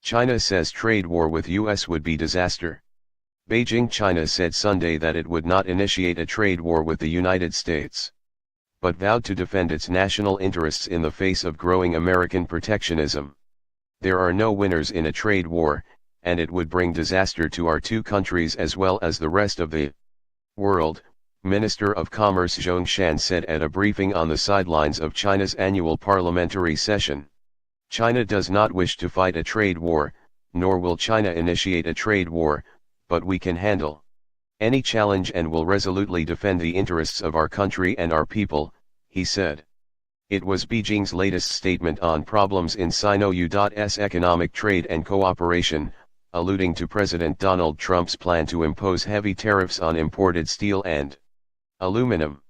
China says trade war with U.S. would be disaster. Beijing, China said Sunday that it would not initiate a trade war with the United States, but vowed to defend its national interests in the face of growing American protectionism. There are no winners in a trade war, and it would bring disaster to our two countries as well as the rest of the world, Minister of Commerce Zhong Shan said at a briefing on the sidelines of China's annual parliamentary session. China does not wish to fight a trade war, nor will China initiate a trade war, but we can handle any challenge and will resolutely defend the interests of our country and our people, he said. It was Beijing's latest statement on problems in Sino-U.S. economic trade and cooperation, alluding to President Donald Trump's plan to impose heavy tariffs on imported steel and aluminum.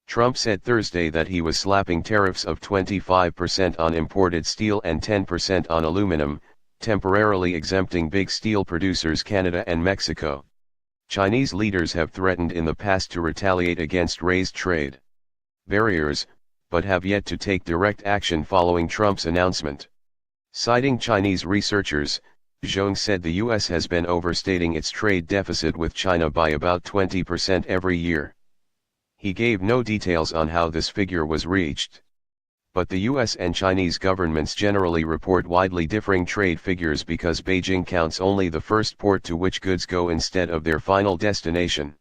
Trump said Thursday that he was slapping tariffs of 25% on imported steel and 10% on aluminum, temporarily exempting big steel producers Canada and Mexico. Chinese leaders have threatened in the past to retaliate against raised trade barriers, but have yet to take direct action following Trump's announcement. Citing Chinese researchers, Zhong said the U.S. has been overstating its trade deficit with China by about 20% every year. He gave no details on how this figure was reached. But the U.S. and Chinese governments generally report widely differing trade figures because Beijing counts only the first port to which goods go instead of their final destination.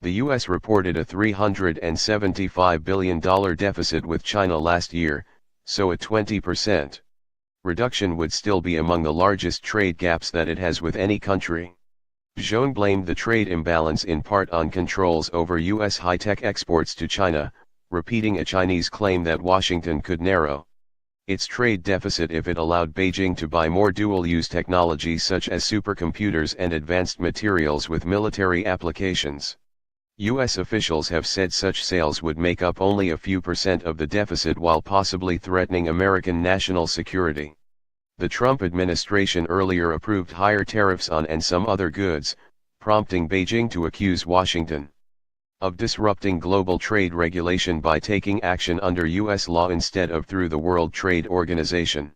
The U.S. reported a $375 billion deficit with China last year, so a 20% reduction would still be among the largest trade gaps that it has with any country. Zhong blamed the trade imbalance in part on controls over U.S. high-tech exports to China, repeating a Chinese claim that Washington could narrow its trade deficit if it allowed Beijing to buy more dual-use technology such as supercomputers and advanced materials with military applications. U.S. officials have said such sales would make up only a few percent of the deficit while possibly threatening American national security. The Trump administration earlier approved higher tariffs on and some other goods, prompting Beijing to accuse Washington of disrupting global trade regulation by taking action under U.S. law instead of through the World Trade Organization.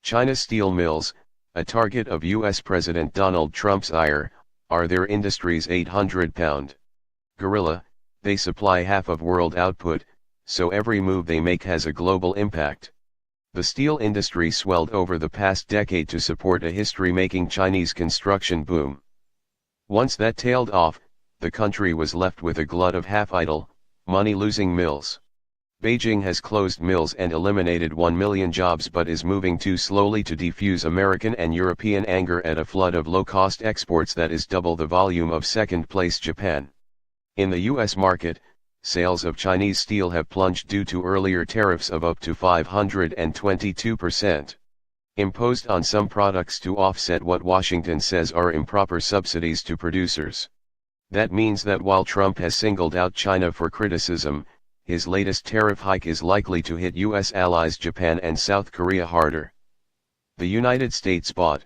China's steel mills, a target of U.S. President Donald Trump's ire, are their industry's 800-pound gorilla. They supply half of world output, so every move they make has a global impact. The steel industry swelled over the past decade to support a history-making Chinese construction boom. Once that tailed off, the country was left with a glut of half-idle, money-losing mills. Beijing has closed mills and eliminated 1 million jobs but is moving too slowly to defuse American and European anger at a flood of low-cost exports that is double the volume of second-place Japan. In the U.S. market, sales of Chinese steel have plunged due to earlier tariffs of up to 522%, imposed on some products to offset what Washington says are improper subsidies to producers. That means that while Trump has singled out China for criticism, his latest tariff hike is likely to hit U.S. allies Japan and South Korea harder. The United States bought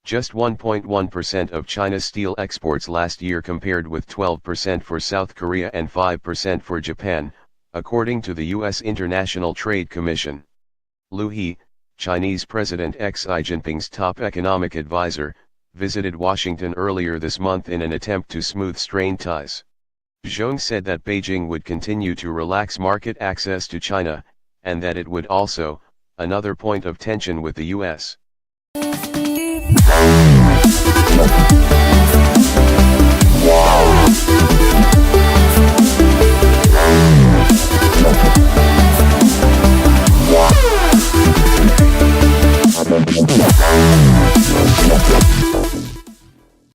just 1.1% of China's steel exports last year compared with 12% for South Korea and 5% for Japan, according to the U.S. International Trade Commission. Liu He, Chinese President Xi Jinping's top economic advisor, visited Washington earlier this month in an attempt to smooth strained ties. Zhong said that Beijing would continue to relax market access to China, and that it would also, another point of tension with the U.S.